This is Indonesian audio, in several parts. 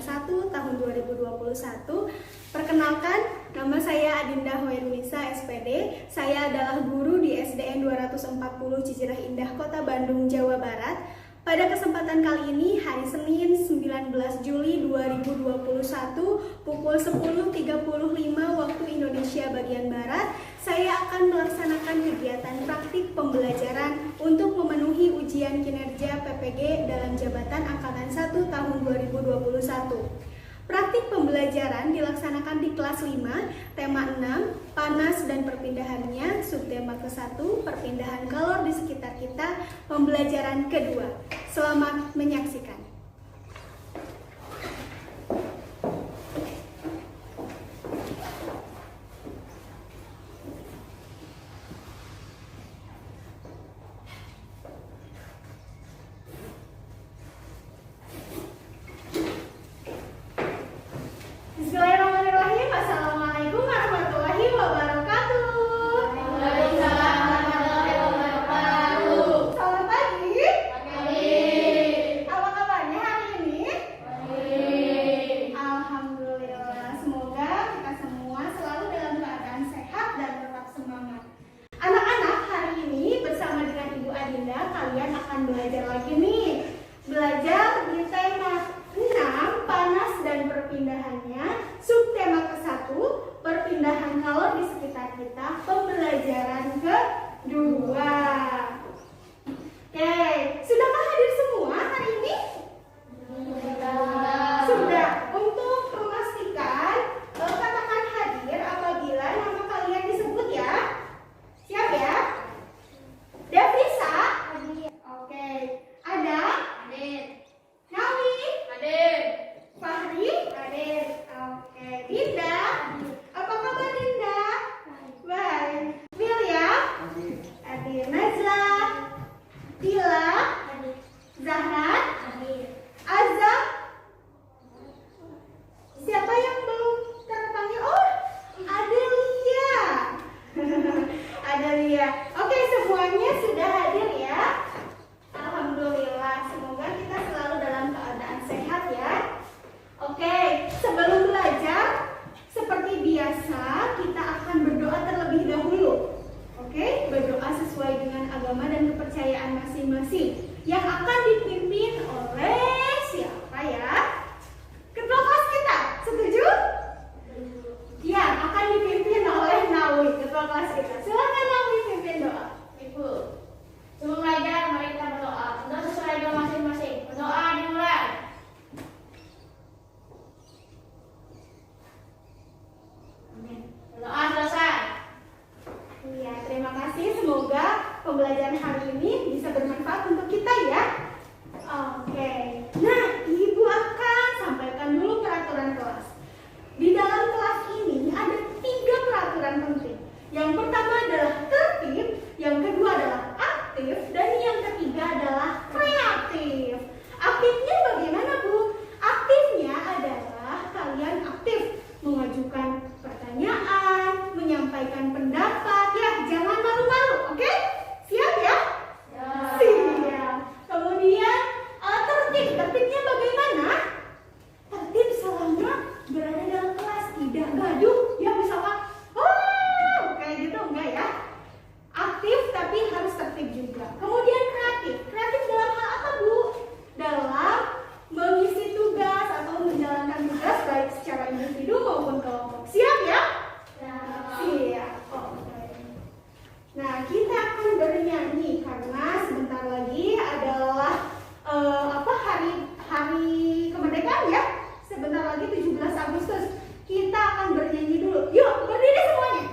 1 tahun 2021. Perkenalkan, nama saya Adinda Hoirunisa SPD. Saya adalah guru di SDN 240 Cijirah Indah, Kota Bandung, Jawa Barat. Pada kesempatan kali ini, hari Senin 19 Juli 2021 pukul 10.35 waktu Indonesia bagian Barat, saya akan melaksanakan kegiatan praktik pembelajaran untuk memenuhi ujian kinerja PPG dalam jabatan Angkatan 1 tahun 2021. Praktik pembelajaran dilaksanakan di kelas 5, tema 6, panas dan perpindahannya, subtema ke-1, perpindahan kalor di sekitar kita, pembelajaran kedua. Selamat menyaksikan. Bismillahirrahmanirrahim. Assalamualaikum warahmatullahi wabarakatuh. Waalaikumsalam warahmatullahi wabarakatuh. Selamat pagi. Pagi. Apa kabarnya hari ini? Pagi. Alhamdulillah. Semoga kita semua selalu dalam keadaan sehat dan tetap semangat. Anak-anak, hari ini bersama dengan Ibu Adinda kalian akan belajar lagi nih. Belajar di tema 6, panas dan perpindahannya, subtema ke-1, perpindahan kalor di sekitar kita, pembelajaran kedua. Oke, sudahkah hadir semua hari ini? Sudah. Untuk memastikan, katakan hadir apabila nama kalian disebut ya. Siap ya? Devrisa? Oke. Ada? Hadir. Nawi? Hadir. Fahri? Hadir. Oke. Dinda? Apa kabar Dinda? Baik. William? Hadir. Najla? Tila? Zahra? Azam? Siapa yang belum terpanggil? Oh, Adelia. Adelia. Oke, semuanya sudah hadir ya. Alhamdulillah. Semoga kita selalu dalam keadaan sehat ya. Oke, sebelum belajar, seperti biasa kita akan berdoa terlebih dahulu. Oke, berdoa sesuai dengan agama dan kepercayaan masing-masing yang akan dipimpin oleh siapa ya? Ketua kelas kita, setuju? Ya, akan dipimpin oleh Nawi, ketua kelas kita. Silakan Nawi pimpin doa. Ibu. Sebelum belajar, mari kita berdoa. Untuk sesuai agama masing-masing. Berdoa dimulai. Amin. Berdoa selesai. Iya, terima kasih. Semoga pembelajaran hari ini bisa bermanfaat untuk kita ya. Oke. Nah, Ibu akan sampaikan dulu peraturan kelas. Di dalam kelas ini ada 3 peraturan penting. Yang pertama adalah tertib, yang kedua adalah aktif, dan yang ketiga adalah kreatif. Aktifnya bagaimana, Bu? Aktifnya adalah kalian aktif mengajukan pertanyaan, menyampaikan pendapat, ya jangan malu-malu, oke? Siap ya? Siap. Kemudian tertibnya bagaimana? Tertib selama berada dalam kelas, tidak gaduh, ya misalkan, kayak gitu enggak ya? Aktif tapi harus tertib juga. Kemudian kreatif. Kreatif dalam hal apa, Bu? Dalam mengisi tugas atau menjalankan tugas baik secara individu maupun kelompok. Siap ya? Siap. Oke. Nah, kita akan bernyanyi karena sebentar lagi adalah hari kemerdekaan ya. Sebentar lagi 17 Agustus. Kita akan bernyanyi dulu. Yuk, berdiri semuanya.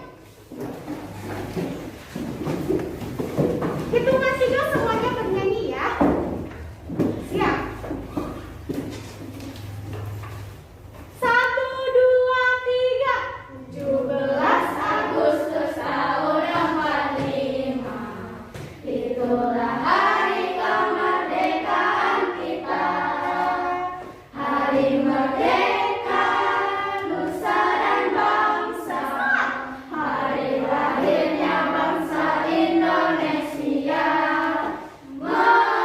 Hitungan 3 semuanya bernyanyi ya. Siap. 1, 2, 3. 17 Agustus tahun 45. Itulah hari kemerdekaan kita. Hari merdeka nusa dan bangsa. Hari lahirnya bangsa Indonesia. Merdeka.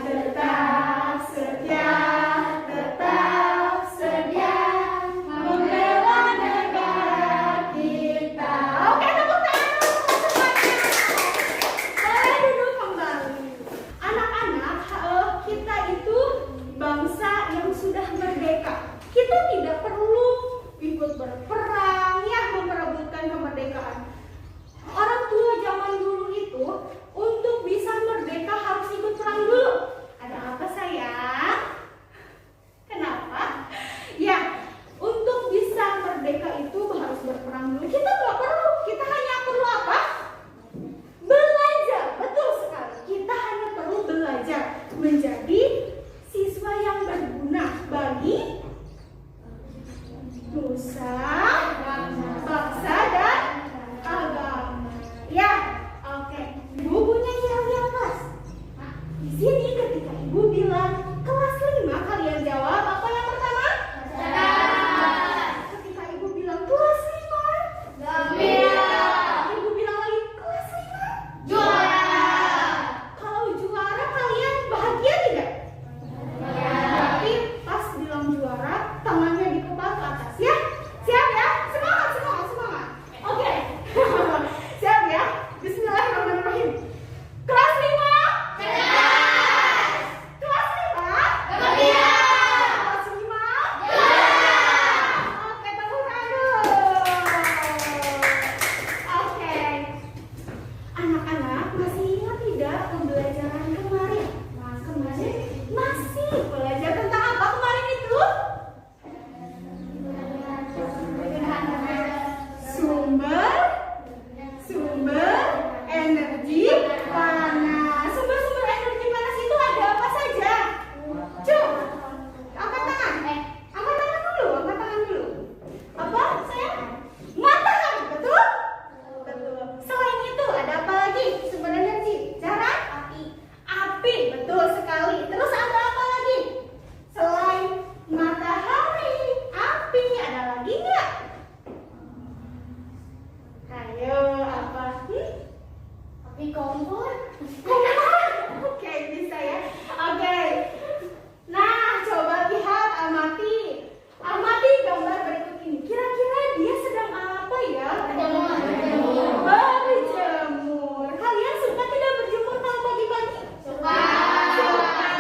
Tetap menjadi siswa yang berguna bagi nusa, bangsa, dan agama. Ya, oke. Ibu punya yang kelas. Di sini ketika ibu bilang kelas 5, kalian jawab apa yang pertama? Ketika ibu bilang kelas 5, ibu bilang lagi kelas 5, kalau juara kalian bahagia tidak? Tapi pas bilang juara, tangannya dikepal ke atas ya. Siap ya? Semangat. Oke. Siap ya? Bismillahirrahmanirrahim. Kelas 5. Kelas 5. Kelas 5. Oke, tepuk tangan. Oke. Anak-anak masih ingat tidak pembelajaran kemarin? Kemarin masih belajar tentang apa kemarin itu? Sumber energi panas. Sumber energi panas itu ada apa saja? Cuk, angkat tangan. Angkat tangan dulu. Apa? Saya? Matahari, betul? Betul. Selain itu ada apa lagi? Sumber energi. Cara? Api, betul sekali. Terus ada apa lagi? Selain matahari, api, ada lagi nggak? Ayo, apa? Api kompor. Oke, bisa ya. Oke. Nah, coba lihat Amati. Amati gambar berikut ini. Kira-kira dia sedang apa ya? Berjemur. Kalian suka tidak berjemur kalau pagi-pagi? Suka.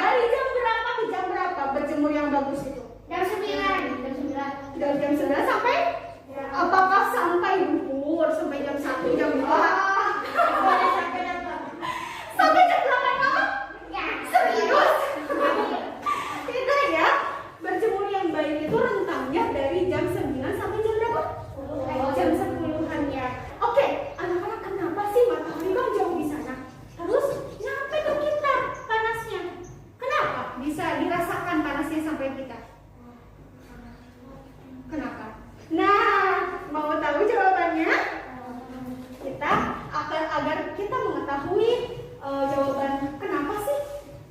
Dari jam berapa ke jam berapa berjemur yang bagus itu? Jam 9. Dari jam 9 sampai? Apakah sampai duhur? Sampai jam 1, jam 2? Sampai jam 8 malam? Serius? Tidak ya. Berjemur yang baik itu rentangnya dari jam 9 sampai jam berapa? Jam 10-an ya. Oke, anak-anak, kenapa sih matahari kan jauh di sana? Terus nyampe ke kita panasnya. Kenapa bisa dirasakan panasnya sampai kita? Kenapa? Nah, mau tahu jawabannya? Agar kita mengetahui jawaban kenapa sih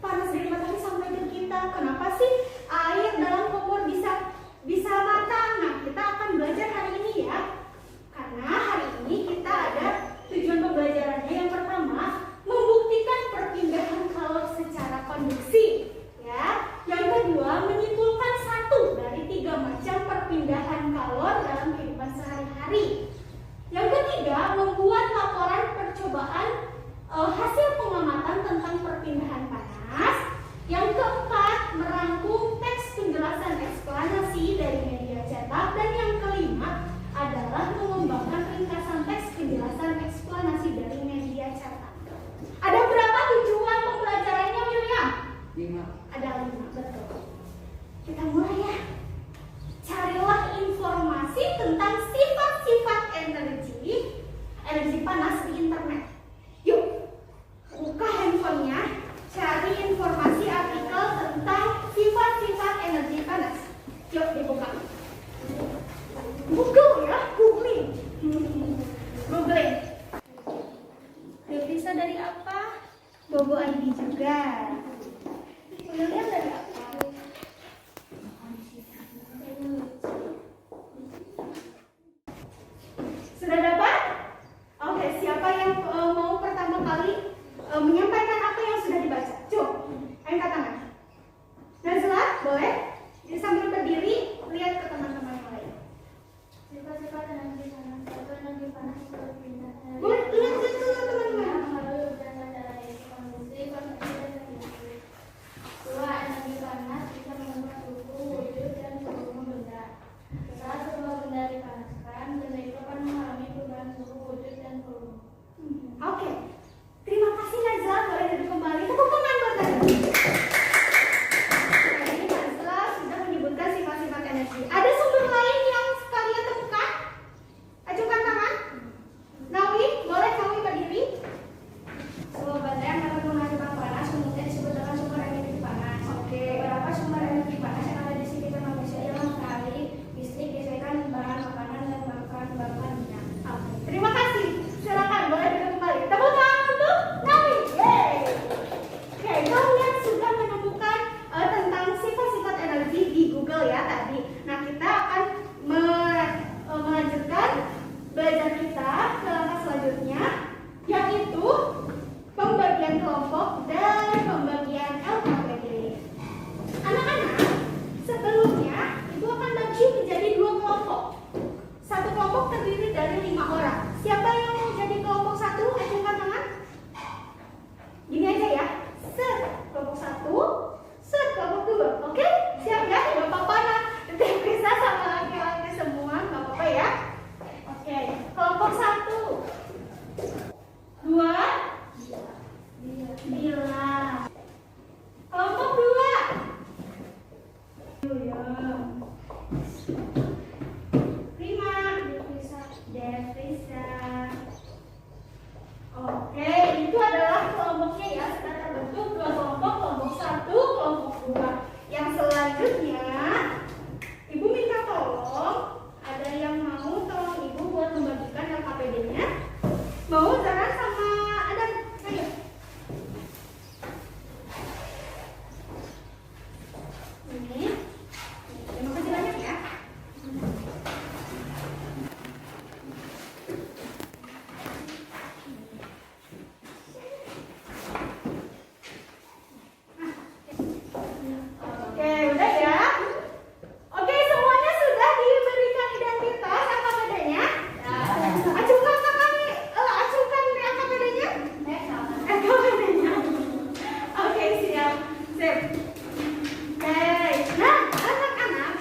panas dari matahari sampai ke kita, kenapa sih air dalam kompor bisa matang. Nah, kita akan belajar hari ini ya. Karena hari ini kita ada tujuan pembelajarannya. Yang pertama, membuktikan perpindahan kalor secara konduksi. Ya. Yang kedua, menyimpulkan 1 dari 3 macam perpindahan kalor dalam kehidupan sehari-hari. Yang ketiga, membuat laporan percobaan hasil pengamatan tentang perpindahan panas. Yang keempat, merangkum teks penjelasan eksplanasi dari media cetak. Dan yang kelima adalah mengembangkan ringkasan teks penjelasan eksplanasi dari media cetak. Ada berapa tujuan pembelajarannya, William? 5. Ada 5, betul. Kita mulai ya. Carilah informasi tentang sifat-sifat energi panas di internet. Yuk, buka handphonenya, cari informasi artikel tentang sifat-sifat energi panas. Yuk, dibuka. Google ya, googling. Devisa dari apa? Bobo ID juga. William dari apa? Prima, Devisa. Oke, itu adalah kelompoknya ya. Sudah terbentuk dua kelompok, kelompok 1, kelompok 2. Yang selanjutnya, Ibu minta tolong, ada yang mau tolong Ibu buat membagikan LKPD-nya? Mau Zara sama Adam? Ayo. Ini. Terima kasih banyak ya. Oke, udah ya. Oke, semuanya sudah diberikan identitas LKPD-nya? Acungkan LKPD-nya? LKPD-nya. Oke, siap. Sip. Oke. Nah, anak-anak,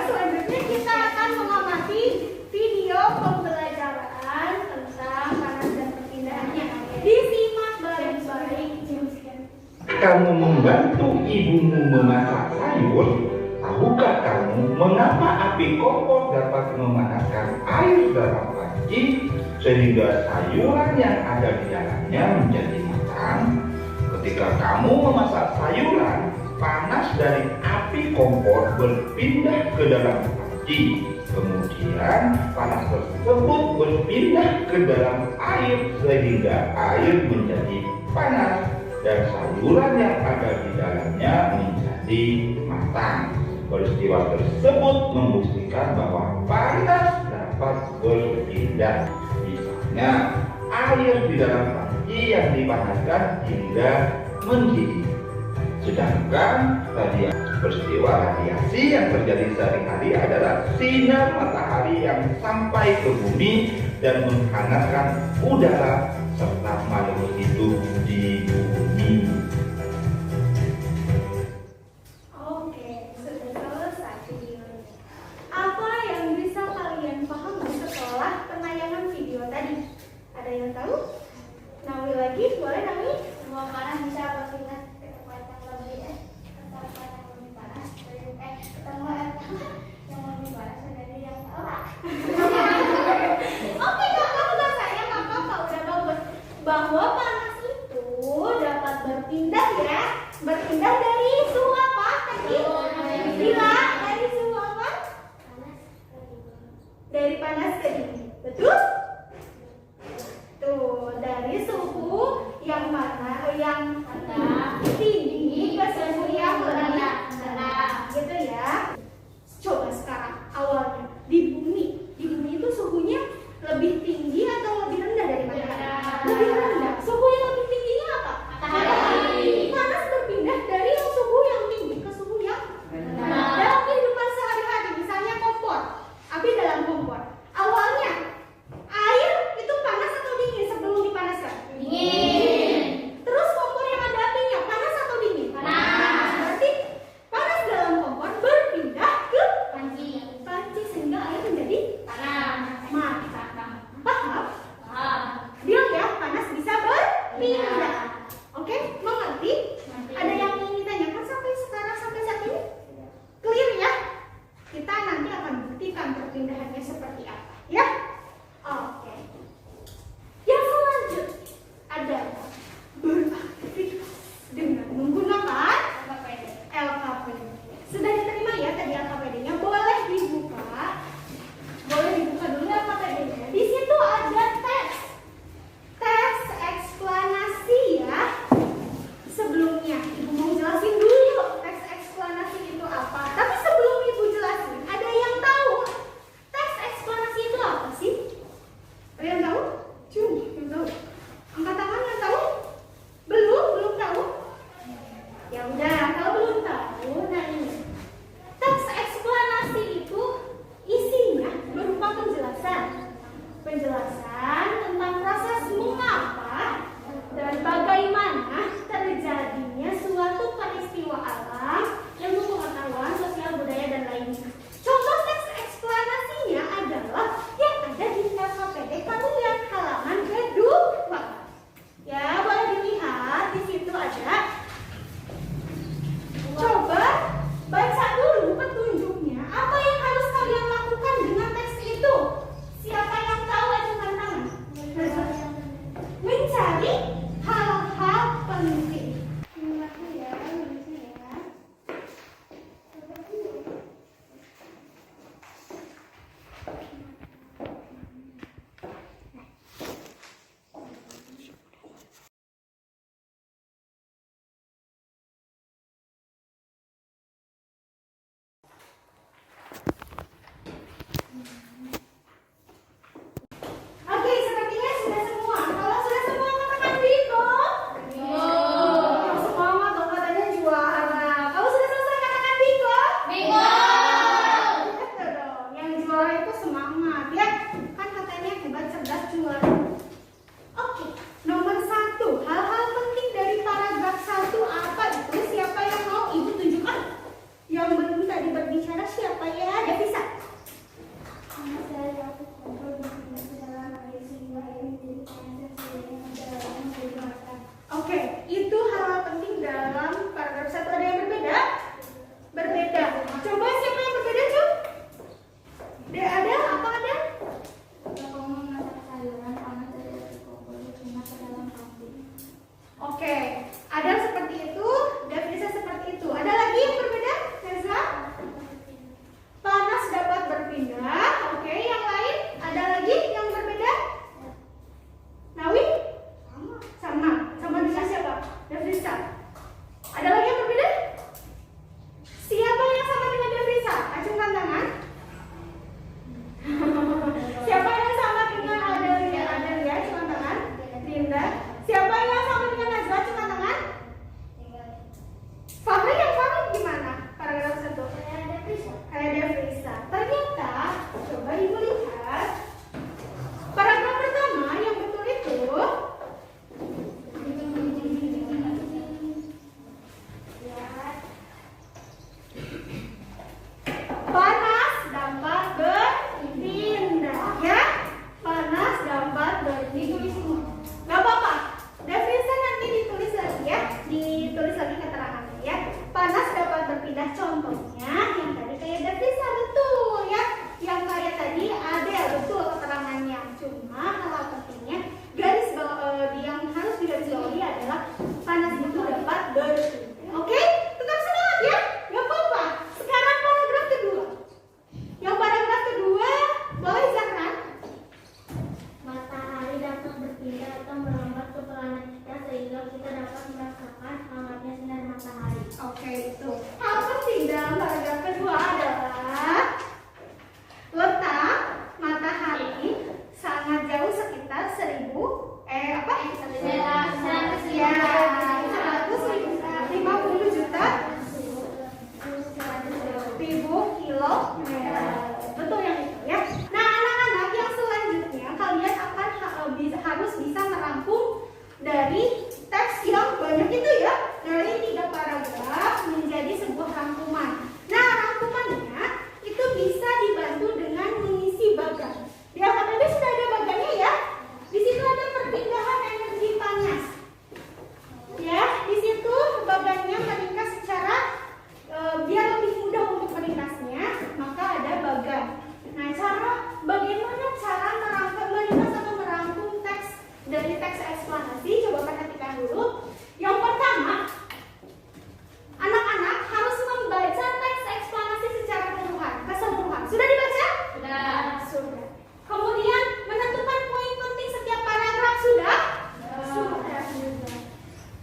selanjutnya kita akan mengamati video pembelajaran tentang panas dan perpindahannya. Disimak baik-baik. Kamu membantu ibumu memasak sayur, tahukah kamu mengapa api kompor dapat memanaskan air dalam panci sehingga sayuran yang ada di dalamnya menjadi matang? Ketika kamu memasak sayuran, panas dari api kompor berpindah ke dalam panci. Kemudian panas tersebut berpindah ke dalam air sehingga air menjadi panas dan sayuran yang ada di dalamnya menjadi matang. Peristiwa tersebut membuktikan bahwa panas dapat berpindah. Misalnya, air di dalam panci yang dipanaskan hingga mendidih. Sedangkan tadi peristiwa radiasi yang terjadi sehari-hari adalah sinar matahari yang sampai ke bumi dan menghangatkan udara serta makhluk hidup di bumi. Oke, sudah selesai videonya. Apa yang bisa kalian pahami setelah penayangan video tadi? Ada yang tahu? Nawi lagi, boleh Nawi? Semua panas bisa berpindah ke tempat yang lebih panas. Ketemu yang lebih panas dari yang lain. Oke, kamu gak sayang apa-apa, udah bagus. Bahwa panas itu dapat berpindah ya. Berpindah dari suhu apa tadi? Bilang dari suhu apa? Dari panas ke dingin. Betul? Tuh, dari suhu yang mana yang tinggi ke suhu yang rendah. Gitu ya. Coba sekarang awalnya di bumi itu suhunya lebih tinggi atau lebih rendah dari matahari? Lebih rendah. Suhu yang lebih tingginya apa? Matahari. Panas berpindah dari yang suhu yang tinggi ke suhu yang rendah. Dalam kehidupan sehari-hari, misalnya kompor, api dalam kompor. Awalnya air itu panas atau dingin sebelum dipanaskan? Dingin. Terus kompor yang ada apinya panas atau dingin? Panas. Berarti panas dalam kompor berpindah ke Panci. panci sehingga air menjadi Panas. matang. Paham? Paham. Bilang ya, panas bisa berpindah. Oke, mengerti? Ada yang ingin ditanyakan sampai sekarang, sampai saat ini? Clear ya? Kita nanti akan buktikan perpindahannya seperti apa. Ya? Oke. Yang selanjutnya adalah beraktivitas dengan menggunakan LKPD. Sudah diterima ya tadi LKPD-nya? Boleh dibuka. Boleh dibuka dulu LKPD-nya. Di situ ada tes. Tes eksplanasi ya. Sebelumnya Ibu mau jelasin dulu tes eksplanasi itu apa. Tapi sebelum Ibu jelasin, ada yang tahu tes eksplanasi itu apa sih? Ada yang tahu? Cuma yang tahu. Angkat tangan yang tahu? Belum tahu? Ya udah, kalau belum tahu, nah ini. Tes eksplanasi itu isinya berupa penjelasan tentang proses mengapa dan bagaimana terjadinya suatu peristiwa alam, ilmu pengetahuan, sosial, budaya, dan lainnya. Contoh teks eksplanasinya adalah yang ada di LKPD kamu lihat halaman kedua. Ya, boleh dilihat di situ ada. Coba baca dulu berpindah. Contohnya yang tadi kayak Davisa, betul ya. Yang kayak tadi Adel, betul keterangannya. Cuma hal pentingnya yang harus digarisbawahi adalah panas itu dapat berpindah. Oke, tetap semangat ya, nggak apa-apa. Sekarang paragraf kedua. Yang paragraf kedua, boleh Zahran? Matahari dapat berpindah atau merambat ke planet kita sehingga kita dapat merasakan hangatnya sinar matahari. Oke, itu. Hal penting dalam paragraf kedua adalah letak matahari sangat jauh, sekitar 150 juta ribu kilometer. Betul yang itu ya. Nah, anak-anak, yang selanjutnya kalian akan harus bisa merangkum dari teks yang banyak itu ya, dari 3 paragraf menjadi sebuah rangkuman. Nah, rangkumannya itu bisa dibantu dengan mengisi bagan. Di AKTB sudah ada bagannya ya. Di situ ada perpindahan energi panas. Ya, di situ bagannya meringkas secara biar lebih mudah untuk meringkasnya, maka ada bagan. Nah, bagaimana cara meringkas atau merangkum teks dari teks eksplanasi? Coba perhatikan dulu. Yang pertama, anak-anak harus membaca teks eksplanasi secara keseluruhan. Sudah dibaca? Sudah. Kemudian menentukan poin penting setiap paragraf. Sudah? Sudah.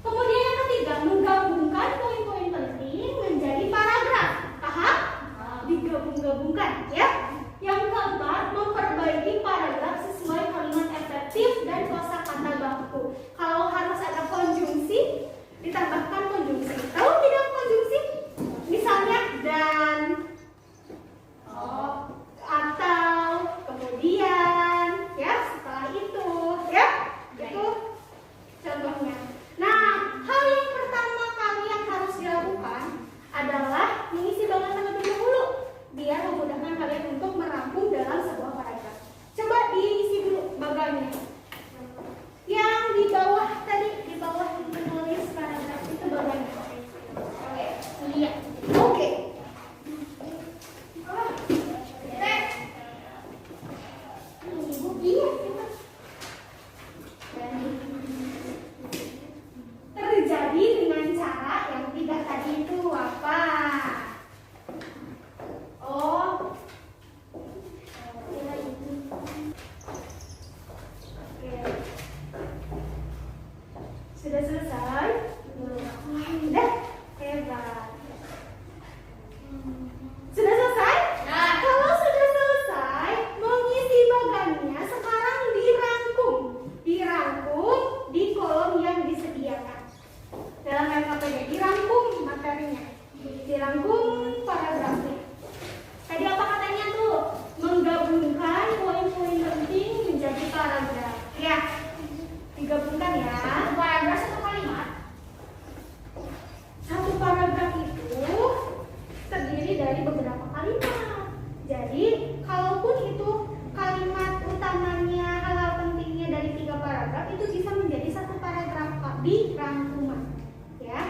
Kemudian yang ketiga, menggabungkan poin-poin penting menjadi paragraf. Paham? Digabung-gabungkan ya. Yang keempat, memperbaiki paragraf sesuai kalimat efektif dan kosakata baku. Kalau harus ada konjungsi, ditambahkan konjungsi. Tahu tidak konjungsi? Misalnya dan, atau, kemudian, ya, setelah itu, ya, itu contohnya. Nah, hal yang pertama kali yang harus dilakukan adalah mengisi bagan terlebih dahulu, biar memudahkan kalian untuk merangkum dalam sebuah paragraf. Coba diisi dulu bagannya. Yang di bawah tadi, di bawah menulis paragraf itu bagannya. Oke, lihat. Oke. Terjadi dengan cara yang tidak tadi itu apa? Oh, oke. Sudah selesai? Sudah? Hebat. Sudah selesai? Nah, kalau sudah selesai, mengisi bagannya sekarang dirangkum di kolom yang disediakan. Dalam LKPD dirangkum materinya, dirangkum paragrafnya. Tadi apa katanya tuh? Menggabungkan poin-poin penting menjadi paragraf. Ya, digabungkan ya. Satu paragraf satu kalimat. Satu paragraf itu terdiri dari beberapa kalimat. Jadi, kalaupun itu kalimat utamanya, hal-hal pentingnya dari 3 paragraf, itu bisa menjadi satu paragraf di rangkuman. Ya.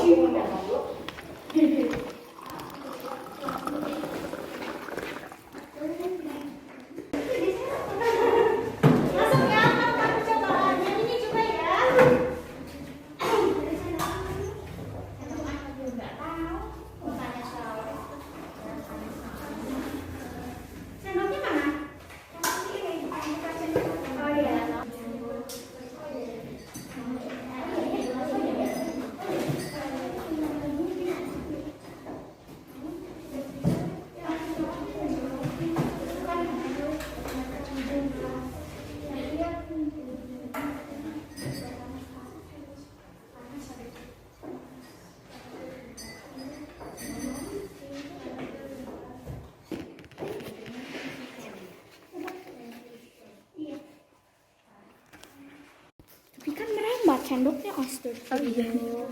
Masuk ya, melakukan percobaannya. Ini coba ya. Sendoknya mana? Oh iya. Tapi kan merembat sendoknya astagfirullah.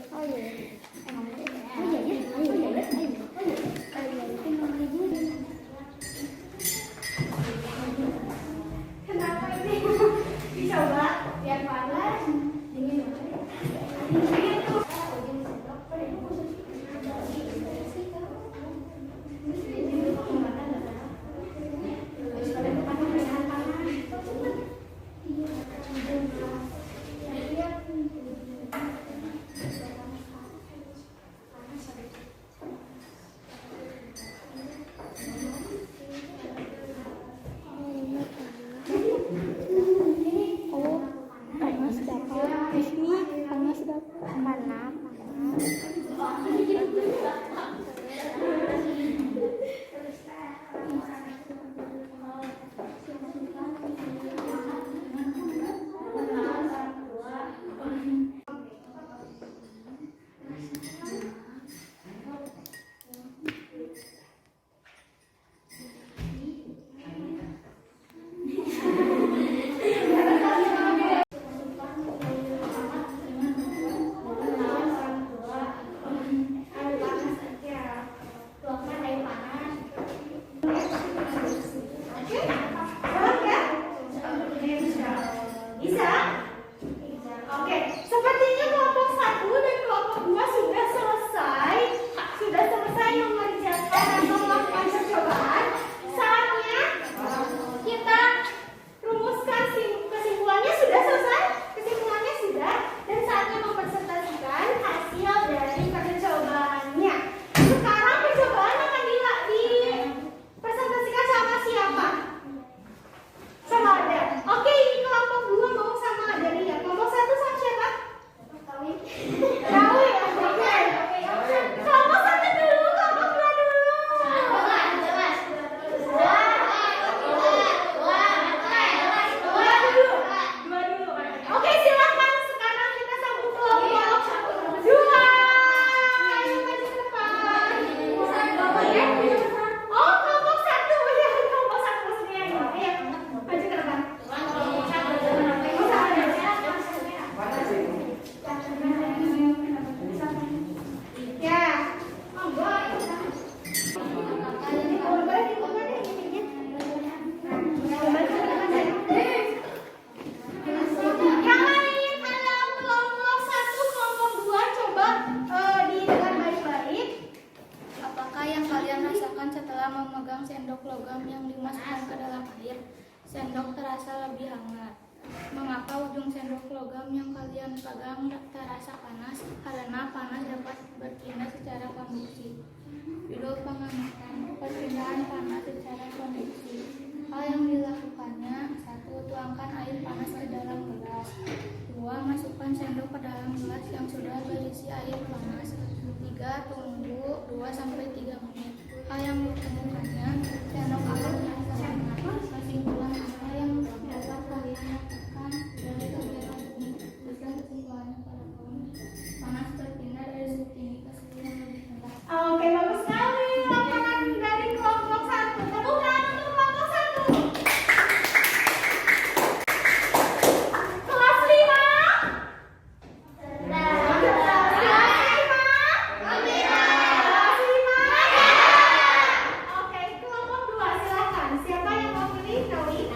Oh iya. Emang iya ya. Oh iya ya. Ayo ya. Kenapa ini? Dicoba biar panas. Dingin banget. Oh, panas dapat. Di sini panas dapat. Panas. Bisa? Oke, sepertinya kelompok 1 dan kelompok 2 sudah selesai mengerjakan atau melakukan percobaan. Saatnya kita rumuskan kesimpulannya sudah selesai. Kesimpulannya sudah, dan saatnya mempresentasikan hasil dari percobaannya. Sekarang percobaan akan dipresentasikan sama siapa? Sama Ada. Oke, ini kelompok 2 mau sama Ada ya. Kelompok 1 sama siapa? Tahu ya? Oke. Kelompok 1 dulu, kelompok 2 dulu. Dua dulu. Oke, silakan sekarang kita sambut kelompok 2. Ayo maju ke depan. Oh, kelompok 1 ya, kelompok 1 maksudnya. Ayo, maju ke depan. Ya, monggo. Kalau ingin ada kelompok 1, kelompok 2, coba didengar baik-baik. Apakah yang kalian rasakan setelah memegang sendok logam yang dimasukkan ke dalam air? Sendok terasa lebih hangat. Mengapa ujung sendok logam yang kalian pegang terasa panas? Karena panas dapat berpindah secara konduksi. Judul pengamatan: perpindahan panas secara konduksi. Hal yang dilakukannya: 1. Tuangkan air panas ke dalam gelas. 2. Masukkan sendok ke dalam gelas yang sudah berisi air panas. 3. Tunggu 2-3 menit. Hal yang ditemukannya: sendok akan terasa hangat. Kesimpulan apa yang dapat kalian lakukan dari kegiatan ini? Berikan kesimpulannya pada kolom. Panas berpindah dari suhu tinggi ke suhu yang lebih rendah. Oke, bagus sekali. Laporan dari kelompok 1. Tepuk tangan untuk kelompok 1. Kelas 5. Oke, kelompok 2 silakan. Siapa yang mau pilih? Tawi?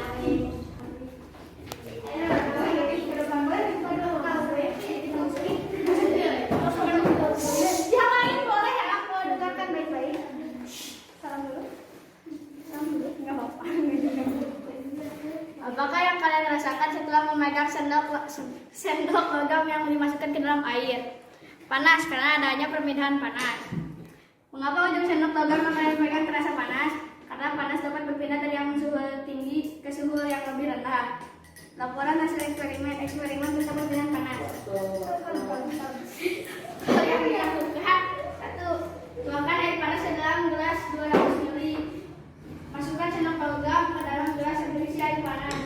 dalam air. Panas karena adanya perpindahan panas. Mengapa ujung sendok logam yang kalian pegang terasa panas? Karena panas dapat berpindah dari yang suhu tinggi ke suhu yang lebih rendah. Laporan hasil eksperimen tentang perpindahan panas. Yang dilakukan: 1. Tuangkan air panas ke dalam gelas 200 ml. Masukkan sendok logam ke dalam gelas yang berisi air panas.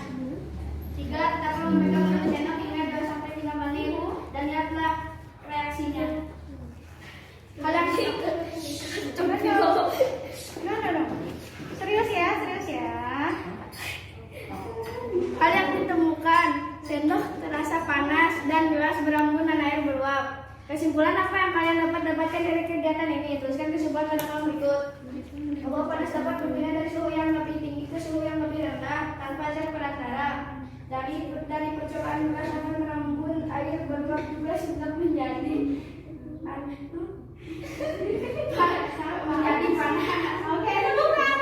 3. Tetap memegang ujung sendok hingga 2-3 menit dan lihatlah reaksinya. Kalian coba dulu. No. Serius ya. Hal yang ditemukan: sendok terasa panas dan gelas berembun dan air beruap. Kesimpulan apa yang kalian dapat dapatkan dari kegiatan ini? Tuliskan kesimpulan pada kolom berikut. Bahwa panas dapat berpindah dari suhu yang lebih tinggi ke suhu yang lebih rendah tanpa zat perantara. Dari percobaan gelas dapat merembun, air beruap juga sudah menjadi panas. Oke, temukan.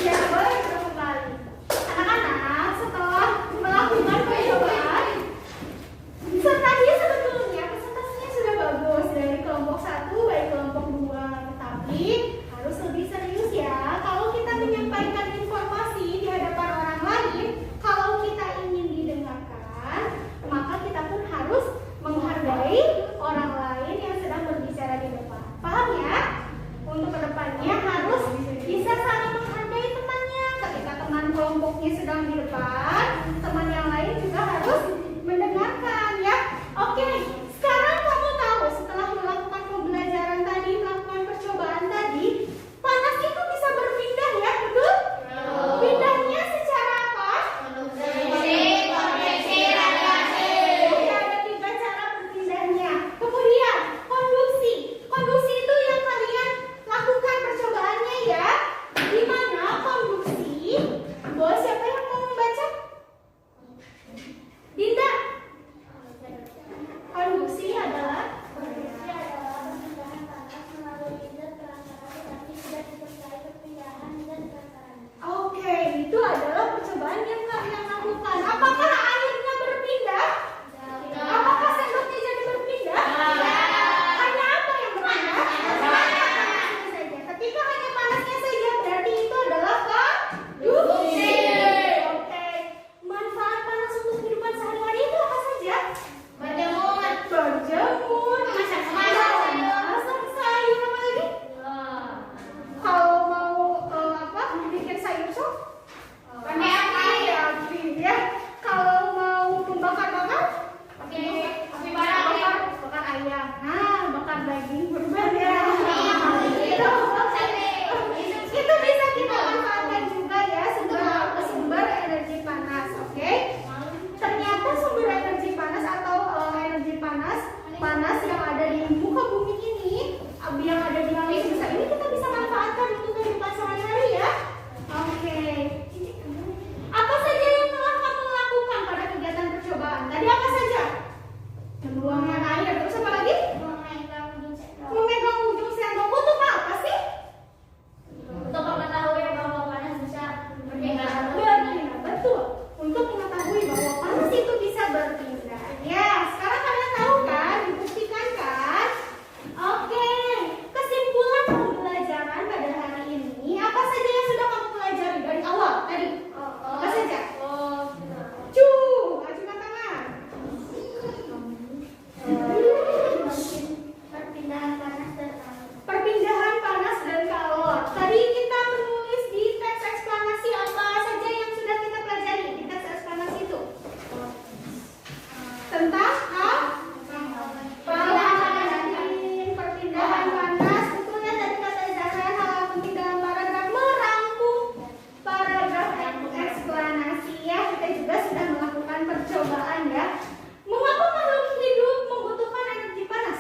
Ya, boleh berapa kali? Anak-anak, setelah melakukan percobaan, tadi sebetulnya presentasinya sudah bagus dari kelompok 1 baik kelompok 2, tetapi harus lebih serius ya. Kalau kita menyampaikan informasi di hadapan orang lain, kalau kita ingin didengarkan, maka kita pun harus menghargai orang lain yang sedang berbicara di depan. Paham ya? Untuk kedepannya harus bisa saling menghargai temannya. Ketika teman kelompoknya sedang di depan, teman yang lain juga harus mendengarkan ya. Oke, sekarang kamu tahu setelah melakukan pembelajaran tadi, melakukan percobaan tadi, panas itu bisa berpindah ya, betul? Pindahnya secara apa? Konveksi, radiasi. Oke, ada 3 cara berpindahnya. Kemudian konduksi. Konduksi itu yang kalian lakukan percobaannya ya. Di mana konduksi? Boleh siapa yang mau membaca? Dinda. Konduksi adalah perpindahan panas melalui zat perantara tetapi tidak disertai perpindahan zat perantara. Oke, itu adalah percobaan yang kalian lakukan. Apakah airnya berpindah? Apakah sendoknya jadi berpindah? Hanya apa yang berpindah? Panasnya saja. Ketika hanya panasnya saja, berarti itu adalah konduksi. Oke, manfaat panas untuk kehidupan sehari-hari itu apa saja? Berjemur, masak sayur, apa lagi? Kalau mau bikin sayur sop, pakai api ya. Kalau mau membakar-bakar, bakar ayam. Nah, bakar daging kurban ya. Itu bisa kita manfaatkan juga ya sebagai sumber energi panas. Oke? Ternyata sumber energi panas atau energi panas yang ada di muka bumi ini, yang ada di alam semesta ini kita bisa manfaatkan untuk kehidupan sehari-hari ya. Oke. Apa saja yang telah kamu lakukan pada kegiatan percobaan? Tadi apa saja? Menuangkan air, terus apa lagi? Memegang ujung sendok. Untuk apa sih? Untuk mengetahui bahwa panas bisa berpindah. Betul. Untuk mengetahui bahwa panas itu bisa berpindah. Ya, sekarang kalian tahu kan? Dibuktikan kan? Oke. Kesimpulan pembelajaran pada hari ini, apa saja yang sudah kamu pelajari dari awal tadi? Apa saja? Ajukan tangan. Perpindahan panas dan kalor. Perpindahan panas dan kalor. Tadi kita menulis di teks eksplanasi apa saja yang sudah kita pelajari di teks eksplanasi itu? Tentang perpindahan panas. Betul ya, tadi kata Zahra hal penting dalam paragraf merangkum paragraf eksplanasi ya. Kita juga sudah melakukan percobaan ya. Mengapa makhluk hidup membutuhkan energi panas?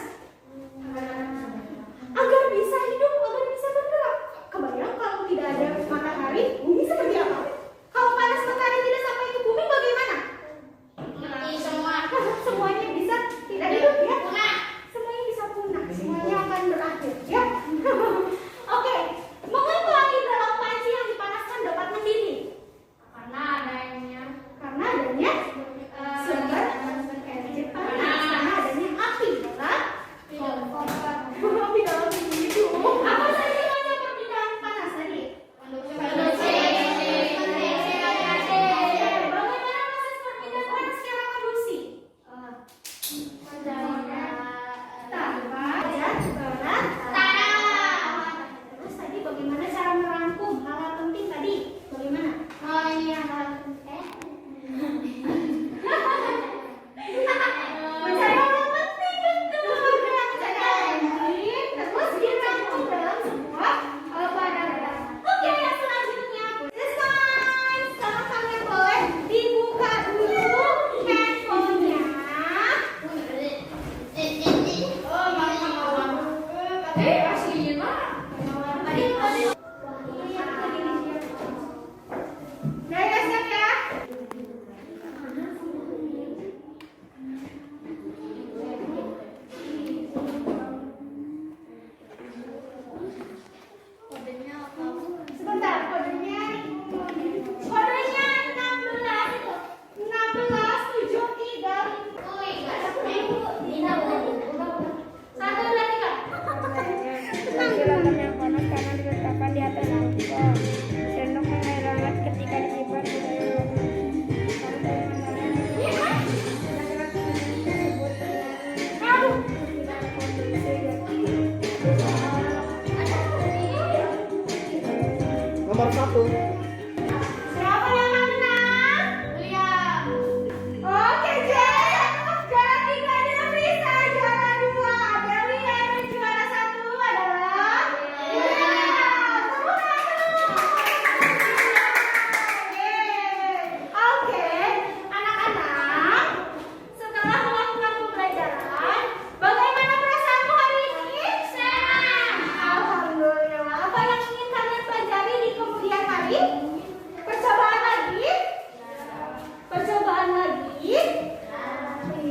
Agar bisa hidup, agar bisa bergerak. Kebayang kalau tidak ada matahari, bumi seperti apa? Kalau panas matahari tidak sampai ke bumi, bagaimana? Mati semua. Semuanya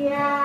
Iya.